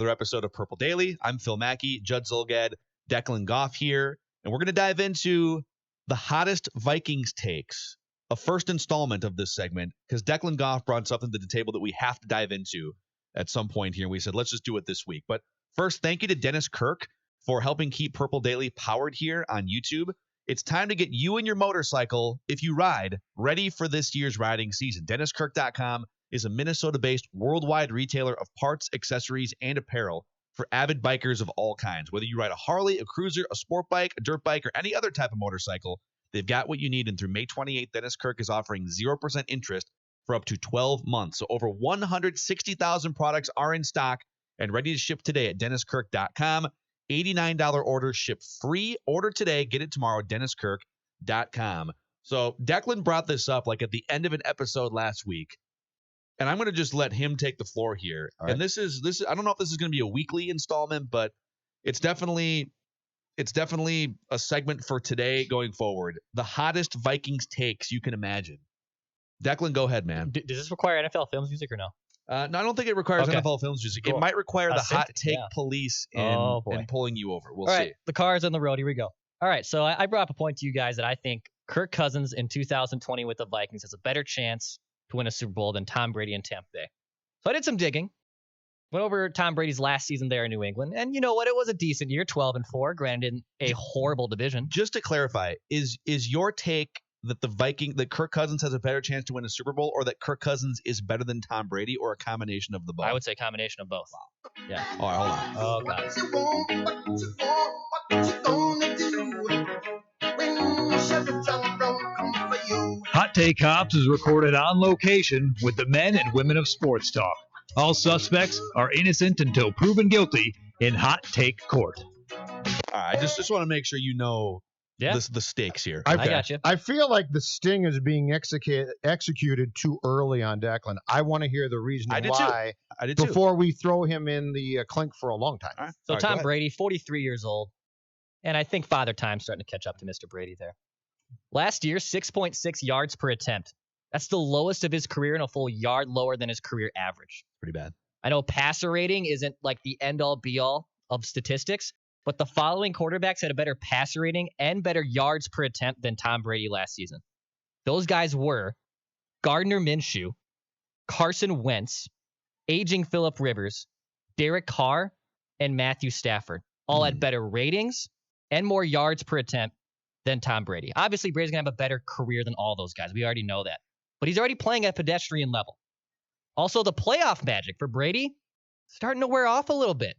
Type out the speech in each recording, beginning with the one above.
another episode of Purple Daily. I'm Phil Mackey, Judd Zulgad, Declan Goff here, and we're going to dive into the hottest Vikings takes, a first installment of this segment, because Declan Goff brought something to the table that we have to dive into at some point here. We said, let's just do it this week. But first, thank you to Dennis Kirk for helping keep Purple Daily powered here on YouTube. It's time to get you and your motorcycle, if you ride, ready for this year's riding season. DennisKirk.com is a Minnesota-based worldwide retailer of parts, accessories, and apparel for avid bikers of all kinds. Whether you ride a Harley, a cruiser, a sport bike, a dirt bike, or any other type of motorcycle, they've got what you need. And through May 28th, Dennis Kirk is offering 0% interest for up to 12 months. So over 160,000 products are in stock and ready to ship today at DennisKirk.com. $89 order, ship free. Order today, get it tomorrow, DennisKirk.com. So Declan brought this up like at the end of an episode last week, and I'm going to just let him take the floor here. Right. And this is I don't know if this is going to be a weekly installment, but it's definitely a segment for today going forward. The hottest Vikings takes you can imagine. Declan, go ahead, man. Does this require NFL Films music or no? No, I don't think it requires NFL Films music. Cool. It might require the hot take police and pulling you over. We'll see. The car's on the road. Here we go. All right, so I brought up a point to you guys that I think Kirk Cousins in 2020 with the Vikings has a better chance to win a Super Bowl than Tom Brady in Tampa Bay. So I did some digging. Went over Tom Brady's last season there in New England, and you know what? It was a decent year, 12-4, granted in a horrible division. Just to clarify, is your take that Kirk Cousins has a better chance to win a Super Bowl, or that Kirk Cousins is better than Tom Brady, or a combination of the both? I would say a combination of both. Wow. Yeah. All right, hold on. Hot Take Cops is recorded on location with the men and women of sports talk. All suspects are innocent until proven guilty in Hot Take Court. All right, I just want to make sure you know the stakes here. I got you. I feel like the sting is being executed too early on Declan. I want to hear the reason why I did too. Before we throw him in the clink for a long time. All right. So Tom Brady, 43 years old, and I think Father Time's starting to catch up to Mr. Brady there. Last year, 6.6 yards per attempt. That's the lowest of his career and a full yard lower than his career average. Pretty bad. I know passer rating isn't like the end-all, be-all of statistics, but the following quarterbacks had a better passer rating and better yards per attempt than Tom Brady last season. Those guys were Gardner Minshew, Carson Wentz, aging Phillip Rivers, Derek Carr, and Matthew Stafford. All had better ratings and more yards per attempt than Tom Brady. Obviously, Brady's going to have a better career than all those guys. We already know that. But he's already playing at pedestrian level. Also, the playoff magic for Brady starting to wear off a little bit.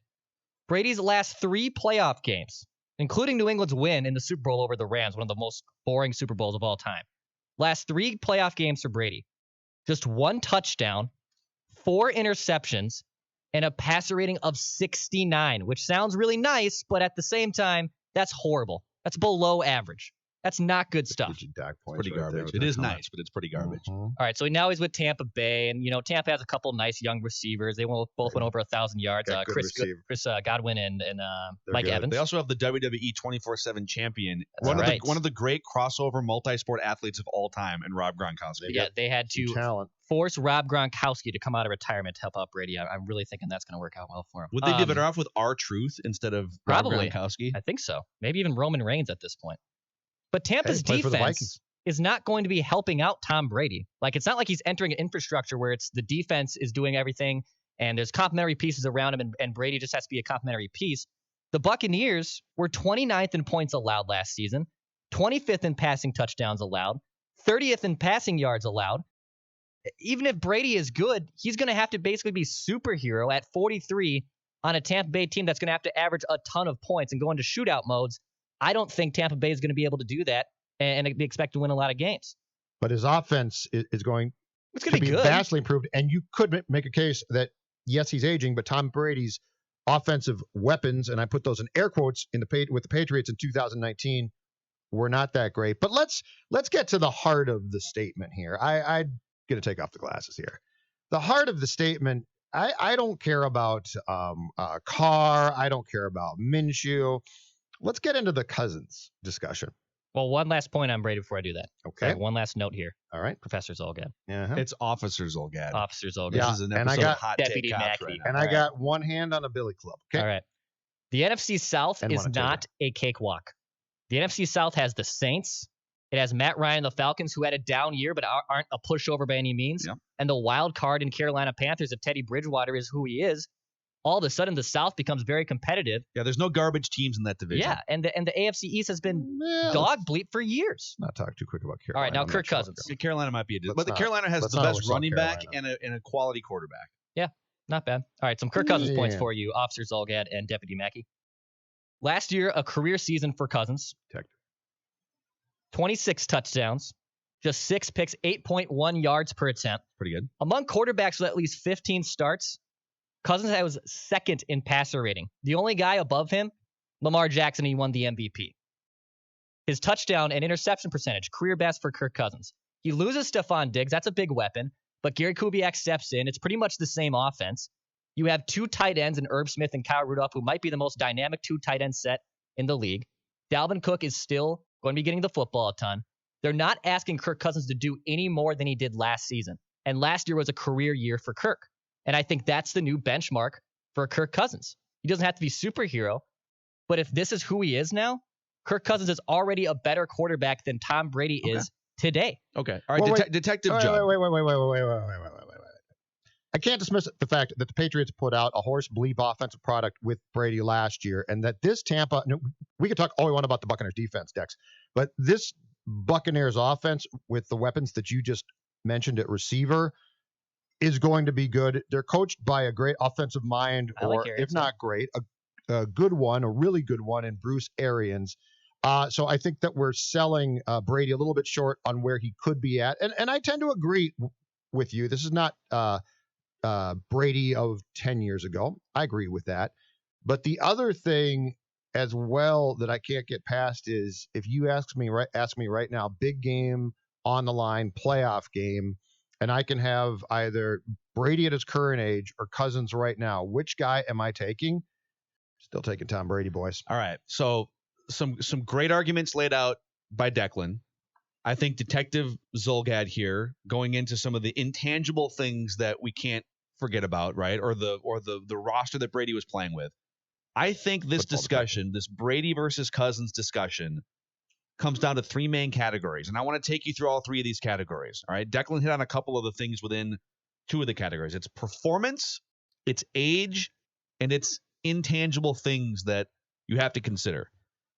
Brady's last 3 playoff games, including New England's win in the Super Bowl over the Rams, one of the most boring Super Bowls of all time. Last 3 playoff games for Brady. Just 1 touchdown, 4 interceptions, and a passer rating of 69, which sounds really nice, but at the same time, that's horrible. That's below average. That's not good stuff. Pretty garbage. It is nice, but it's pretty garbage. All right, so now he's with Tampa Bay, and Tampa has a couple nice young receivers. They both went over 1,000 yards. Chris Godwin and Mike Evans. They also have the WWE 24/7 champion, one of the great crossover multi-sport athletes of all time, and Rob Gronkowski. Yeah, they had to force Rob Gronkowski to come out of retirement to help out Brady. I'm really thinking that's going to work out well for him. Would they be better off with R-Truth instead of Rob Gronkowski? I think so. Maybe even Roman Reigns at this point. But Tampa's defense is not going to be helping out Tom Brady. Like, it's not like he's entering an infrastructure where it's the defense is doing everything and there's complementary pieces around him and Brady just has to be a complementary piece. The Buccaneers were 29th in points allowed last season, 25th in passing touchdowns allowed, 30th in passing yards allowed. Even if Brady is good, he's going to have to basically be superhero at 43 on a Tampa Bay team that's going to have to average a ton of points and go into shootout modes. I don't think Tampa Bay is going to be able to do that and be expect to win a lot of games. But his offense is going to be good. Vastly improved. And you could make a case that, yes, he's aging, but Tom Brady's offensive weapons, and I put those in air quotes with the Patriots in 2019, were not that great. But let's get to the heart of the statement here. I get to take off the glasses here. The heart of the statement, I don't care about Carr. I don't care about Minshew. Let's get into the Cousins discussion. Well, one last point on Brady before I do that. Okay. I have one last note here, All right. Professor Zolgad. Uh-huh. It's Officer Zolgad. Officer Zolgad. This Yeah, is an and I episode got of Hot Deputy Take Cops Mackey. right now. And I got one hand on a billy club. Okay. All right. The NFC South And is one a tater. not a cakewalk. The NFC South has the Saints. It has Matt Ryan, the Falcons, who had a down year but aren't a pushover by any means. Yep. And the wild card in Carolina Panthers, if Teddy Bridgewater is who he is, all of a sudden the South becomes very competitive. Yeah, there's no garbage teams in that division. Yeah, and the AFC East has been Yeah, dog let's bleep for years. not talk too quick about All Carolina. right, now I'm Kirk not sure Cousins. See, Carolina might be a Let's but the not- Carolina has let's the not best oversell running back Carolina. and a quality quarterback. Not bad. All right, some Kirk Cousins points Yeah. for you, Officer Zolgad and Deputy Mackey. Last year, a career season for Cousins. Detective. 26 touchdowns, just 6 picks, 8.1 yards per attempt. Pretty good. Among quarterbacks with at least 15 starts, Cousins was second in passer rating. The only guy above him, Lamar Jackson, he won the MVP. His touchdown and interception percentage, career best for Kirk Cousins. He loses Stephon Diggs. That's a big weapon. But Gary Kubiak steps in. It's pretty much the same offense. You have two tight ends in Herb Smith and Kyle Rudolph, who might be the most dynamic two tight end set in the league. Dalvin Cook is still going to be getting the football a ton. They're not asking Kirk Cousins to do any more than he did last season. And last year was a career year for Kirk. And I think that's the new benchmark for Kirk Cousins. He doesn't have to be superhero. But if this is who he is now, Kirk Cousins is already a better quarterback than Tom Brady is today. Okay. All right, Well, wait. Detective Wait, Judd. wait. I can't dismiss the fact that the Patriots put out a horse bleep offensive product with Brady last year, and that this Tampa, we could talk all we want about the Buccaneers defense, Dex, but this Buccaneers offense with the weapons that you just mentioned at receiver is going to be good. They're coached by a great offensive mind, I like or Arians, if not great, a good one, a really good one in Bruce Arians. So I think that we're selling Brady a little bit short on where he could be at. And I tend to agree with you. This is not Brady of 10 years ago. I agree with that. But the other thing as well that I can't get past is if you ask me right now, big game on the line, playoff game, and I can have either Brady at his current age or Cousins right now, which guy am I taking? Still taking Tom Brady, boys. All right. So some great arguments laid out by Declan. I think Detective Zolgad here going into some of the intangible things that we can't forget about, right? Or the roster that Brady was playing with. I think this discussion, this Brady versus Cousins discussion, comes down to three main categories. And I want to take you through all three of these categories. All right. Declan hit on a couple of the things within two of the categories. It's performance, it's age, and it's intangible things that you have to consider.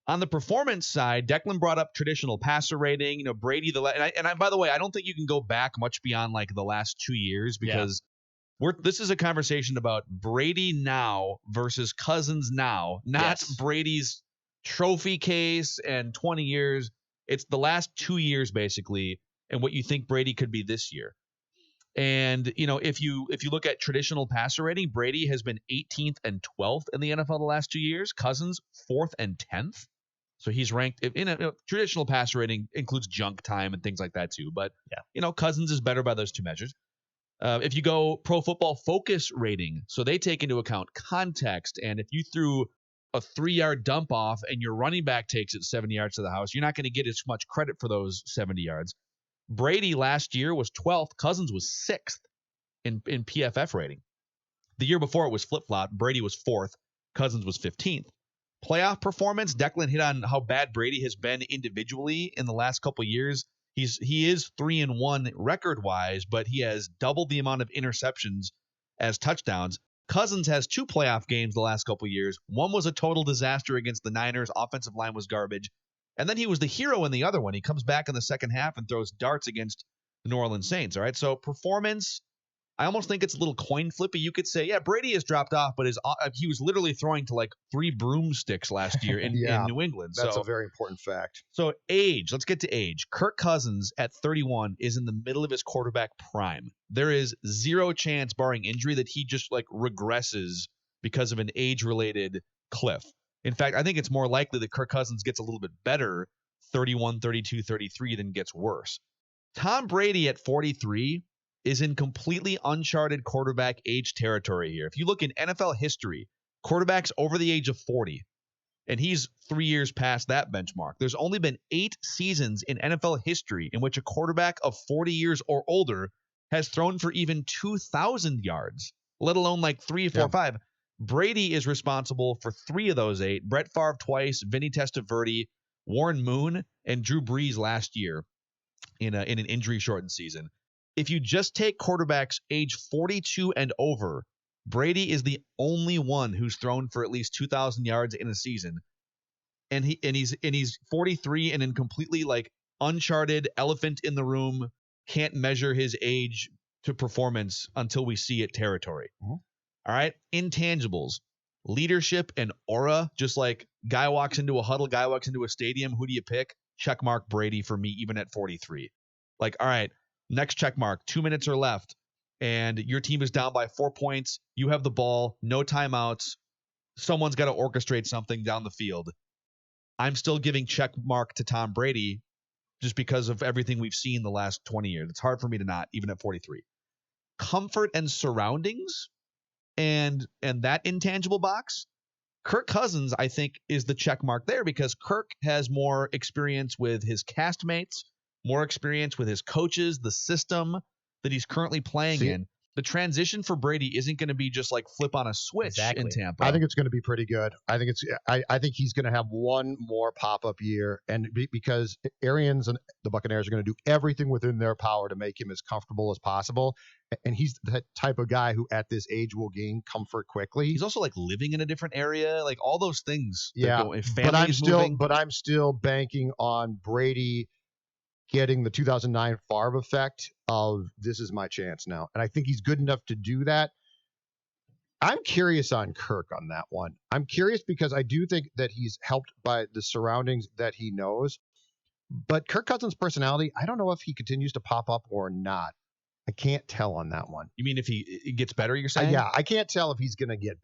On the performance side, Declan brought up traditional passer rating. Brady, by the way, I don't think you can go back much beyond like the last 2 years because this is a conversation about Brady now versus Cousins now, not Brady's trophy case and 20 years. It's the last 2 years basically, and what you think Brady could be this year. And if you look at traditional passer rating, Brady has been 18th and 12th in the NFL the last 2 years. Cousins 4th and 10th. So he's ranked in a traditional passer rating includes junk time and things like that too. But Cousins is better by those two measures. If you go Pro Football Focus rating, so they take into account context, and if you threw a 3-yard dump off and your running back takes it 70 yards to the house, you're not going to get as much credit for those 70 yards. Brady last year was 12th. Cousins was 6th in PFF rating. The year before it was flip-flop. Brady was 4th. Cousins was 15th. Playoff performance, Declan hit on how bad Brady has been individually in the last couple of years. He is 3-1 record-wise, but he has doubled the amount of interceptions as touchdowns. Cousins has 2 playoff games the last couple of years. One was a total disaster against the Niners. Offensive line was garbage. And then he was the hero in the other one. He comes back in the second half and throws darts against the New Orleans Saints. All right, so performance, I almost think it's a little coin flippy. You could say, Brady has dropped off, but he was literally throwing to like 3 broomsticks last year in New England. That's a very important fact. So age, let's get to age. Kirk Cousins at 31 is in the middle of his quarterback prime. There is zero chance, barring injury, that he just like regresses because of an age-related cliff. In fact, I think it's more likely that Kirk Cousins gets a little bit better 31, 32, 33 than gets worse. Tom Brady at 43 is in completely uncharted quarterback age territory here. If you look in NFL history, quarterbacks over the age of 40 And he's 3 years past that benchmark. There's only been 8 seasons in NFL history in which a quarterback of 40 years or older has thrown for even 2,000 yards, let alone like 3, 4, 5. Brady is responsible for 3 of those 8. Brett Favre twice, Vinny Testaverde, Warren Moon, and Drew Brees last year in an injury-shortened season. If you just take quarterbacks age 42 and over, Brady is the only one who's thrown for at least 2,000 yards in a season, and he's 43 and in completely like uncharted elephant in the room, can't measure his age to performance until we see it territory. Mm-hmm. All right, intangibles, leadership and aura. Just like guy walks into a huddle, guy walks into a stadium. Who do you pick? Checkmark Brady for me, even at 43. Like, all right, next checkmark. 2 minutes are left. And your team is down by 4 points. You have the ball, no timeouts. Someone's got to orchestrate something down the field. I'm still giving check mark to Tom Brady just because of everything we've seen the last 20 years. It's hard for me to not, even at 43. Comfort and surroundings and that intangible box. Kirk Cousins, I think, is the check mark there because Kirk has more experience with his castmates, more experience with his coaches, the system that he's currently playing in. The transition for Brady isn't going to be just like flip on a switch in Tampa. I think it's going to be pretty good. I think he's going to have one more pop-up year, and because Arians and the Buccaneers are going to do everything within their power to make him as comfortable as possible, and he's that type of guy who at this age will gain comfort quickly. He's also like living in a different area, like all those things. Yeah, but I'm still banking on Brady getting the 2009 Favre effect of this is my chance now. And I think he's good enough to do that. I'm curious on Kirk on that one. I'm curious because I do think that he's helped by the surroundings that he knows. But Kirk Cousins' personality, I don't know if he continues to pop up or not. I can't tell on that one. You mean if he gets better, you're saying? Yeah, I can't tell if he's going to get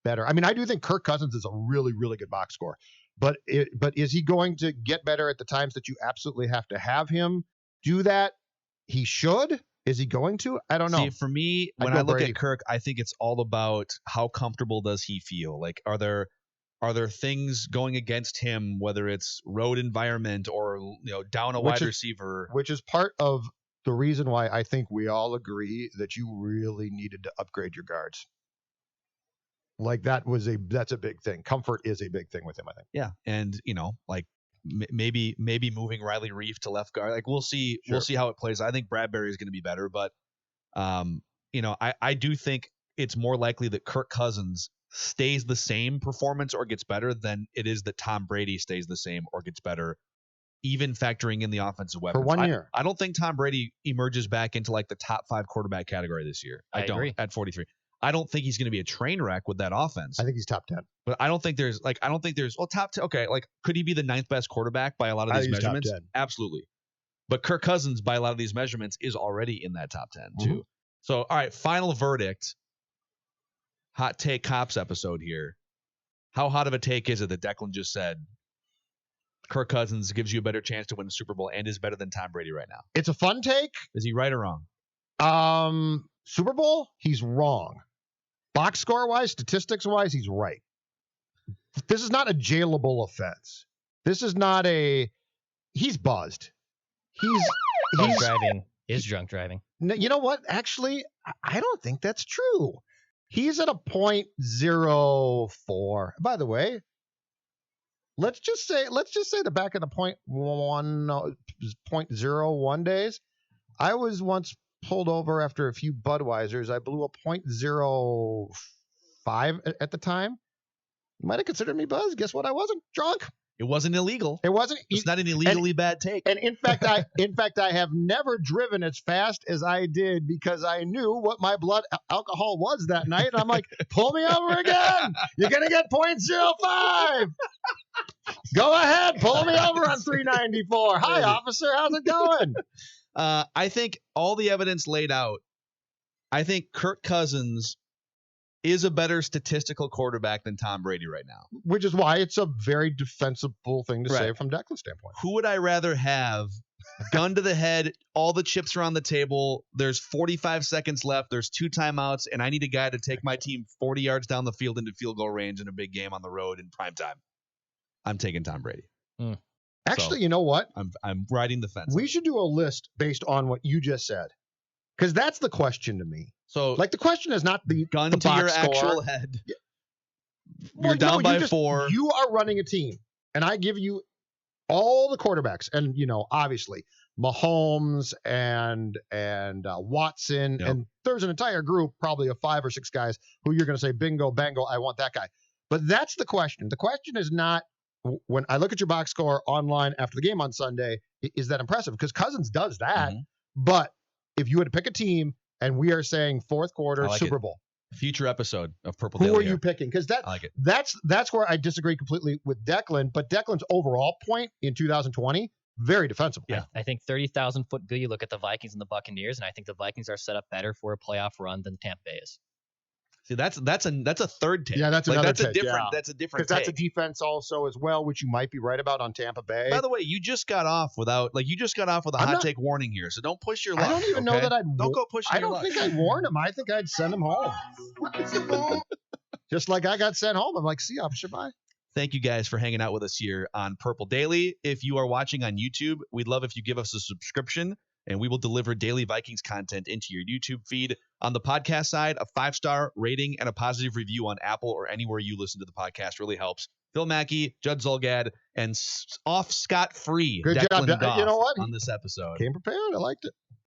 better. I mean, I do think Kirk Cousins is a really, really good box score. But is he going to get better at the times that you absolutely have to have him do that? He should. Is he going to? I don't know. See, for me, when I look at Kirk, I think it's all about how comfortable does he feel. Like, are there things going against him, whether it's road environment or down a wide receiver, which is part of the reason why I think we all agree that you really needed to upgrade your guards. Like that's a big thing. Comfort is a big thing with him, I think. Yeah, and like maybe moving Riley Reef to left guard. Like we'll see. Sure. We'll see how it plays. I think Bradbury is going to be better, but I do think it's more likely that Kirk Cousins stays the same performance or gets better than it is that Tom Brady stays the same or gets better, even factoring in the offensive weapons. For 1 year. I don't think Tom Brady emerges back into like the top 5 quarterback category this year. I don't agree. At 43. I don't think he's going to be a train wreck with that offense. I think he's top 10. But I don't think there's top 10. Okay, like could he be the 9th best quarterback by a lot of these measurements? Absolutely. But Kirk Cousins by a lot of these measurements is already in that top 10 too. Mm-hmm. So, all right, final verdict. Hot take cops episode here. How hot of a take is it that Declan just said Kirk Cousins gives you a better chance to win the Super Bowl and is better than Tom Brady right now? It's a fun take. Is he right or wrong? Super Bowl, he's wrong. Box score wise, statistics wise, he's right. This is not a jailable offense. This is not he's buzzed. He's driving. Is drunk driving. You know what? Actually, I don't think that's true. He's at a 0.04. By the way, let's just say the back of the 0.01 days. I was once pulled over after a few Budweisers. I blew a 0.05 at the time. You might have considered me buzzed. Guess what? I wasn't drunk. It wasn't illegal. It wasn't. It's not an illegally bad take. And in fact, I have never driven as fast as I did because I knew what my blood alcohol was that night. And I'm like, pull me over again. You're gonna get 0.05. Go ahead, pull me over on 394. Hi, officer. How's it going? I think all the evidence laid out, I think Kirk Cousins is a better statistical quarterback than Tom Brady right now. Which is why it's a very defensible thing to say from Declan's standpoint. Who would I rather have? Gun to the head, all the chips are on the table, there's 45 seconds left, there's 2 timeouts, and I need a guy to take my team 40 yards down the field into field goal range in a big game on the road in prime time. I'm taking Tom Brady. Actually, So, you know what? I'm riding the fence. We should do a list based on what you just said, because that's the question to me. So, Like, the question is not the gun the to your box score. actual head. Well, You're down by you 4. You are running a team, and I give you all the quarterbacks, and obviously Mahomes and Watson, Yep. and there's an entire group, probably of 5 or 6 guys who you're going to say, bingo, bango, I want that guy. But that's the question. The question is not, when I look at your box score online after the game on Sunday, is that impressive? Because Cousins does that. Mhm. But if you had to pick a team, and we are saying fourth quarter, I like Super it. Bowl, Future episode of Purple who Daily are you here. picking? Because I like it. that's where I disagree completely with Declan. But Declan's overall point in 2020, very defensible. Yeah. I think 30,000-foot view. You look at the Vikings and the Buccaneers, and I think the Vikings are set up better for a playoff run than Tampa Bay is. See, that's a third take. Yeah, that's another that's a take, different yeah. that's a different Because that's a take. defense also as well, which you might be right about on Tampa Bay. By the way, you just got off with a hot take warning here, so don't push your luck. I don't even know okay? that I'd. Don't go pushing I your don't luck. think I'd warn him. I think I'd send him home. Just like I got sent home. I'm like, see, officer, bye. Thank you guys for hanging out with us here on Purple Daily. If you are watching on YouTube, we'd love if you give us a subscription, and we will deliver daily Vikings content into your YouTube feed. On the podcast side, a 5-star rating and a positive review on Apple or anywhere you listen to the podcast really helps. Phil Mackey, Judd Zolgad, and off scot-free Good Declan job. Goff You know what? on this episode. Came prepared. I liked it.